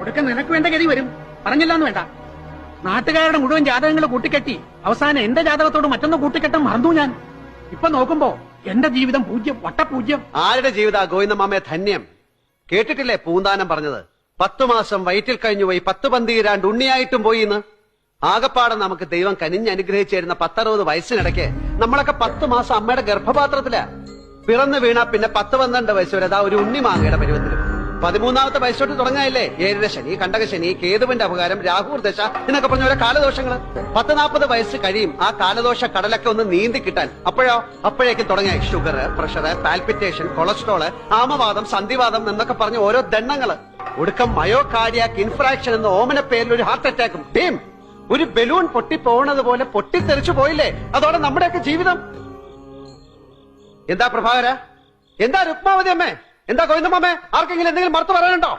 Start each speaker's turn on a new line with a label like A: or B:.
A: ഒടുക്ക നിനക്ക് വേണ്ട ഗതി വരും. പറഞ്ഞില്ലാന്ന് വേണ്ട. നാട്ടുകാരുടെ മുഴുവൻ ജാതകങ്ങൾ കൂട്ടിക്കെട്ടി അവസാനം എന്റെ ജാതകത്തോട് മറ്റൊന്ന് കൂട്ടിക്കെട്ടാൻ മറന്നു ഞാൻ. ഇപ്പൊ നോക്കുമ്പോ എന്റെ ജീവിതം പൂജ്യം, വട്ടപൂജ്യം.
B: ആരുടെ ജീവിത ഗോവിന്ദമാമയെ ധന്യം. കേട്ടിട്ടില്ലേ പൂന്താനം പറഞ്ഞത്? 10 മാസം വയറ്റിൽ കഴിഞ്ഞുപോയി 10 പന്തിരാണ്ട് ഉണ്ണിയായിട്ടും പോയി എന്ന്. ആകപ്പാടെ നമുക്ക് ദൈവം കനിഞ്ഞനുഗ്രഹിച്ചിരുന്ന 10-60 വയസ്സിനിടയ്ക്ക് നമ്മളൊക്കെ 10 മാസം അമ്മയുടെ ഗർഭപാത്രത്തിലാ. പിറന്നു വീണ പിന്നെ 10-12 വയസ്സ് വരെ അതാ ഒരു ഉണ്ണി മാങ്ങയുടെ പരുവത്തിലും. 13ാമത്തെ വയസ്സോട്ട് തുടങ്ങായില്ലേ ഏഴര ശനി, കണ്ടകശനി, കേതുവിന്റെ അപകാരം, രാഹുർ ദശ എന്നൊക്കെ പറഞ്ഞ ഓരോ കാലദോഷങ്ങള്. 10-40 വയസ്സ് കഴിയും ആ കാലദോഷ കടലൊക്കെ ഒന്ന് നീന്തി കിട്ടാൻ. അപ്പോഴേക്കും തുടങ്ങിയ ഷുഗർ, പ്രഷർ, പാൽപിറ്റേഷൻ, കൊളസ്ട്രോള്, ആമവാദം, സന്ധിവാദം എന്നൊക്കെ പറഞ്ഞ ഓരോ ദണ്ണങ്ങള്. ഒടുക്കം മയോകാർഡിയാക് ഇൻഫ്രാക്ഷൻ എന്ന ഓമന പേരിൽ ഒരു ഹാർട്ട് അറ്റാക്കും. ടീം ഒരു ബലൂൺ പൊട്ടിപ്പോണത് പോലെ പൊട്ടിത്തെറിച്ചു പോയില്ലേ? അതോടെ നമ്മുടെയൊക്കെ ജീവിതം. എന്താ പ്രഭാകര? എന്താ രുക്മാവതി അമ്മേ? എന്താ ഗോവിന്ദമാമേ? ആർക്കെങ്കിലും എന്തെങ്കിലും മറുത്തു പറയാനുണ്ടോ?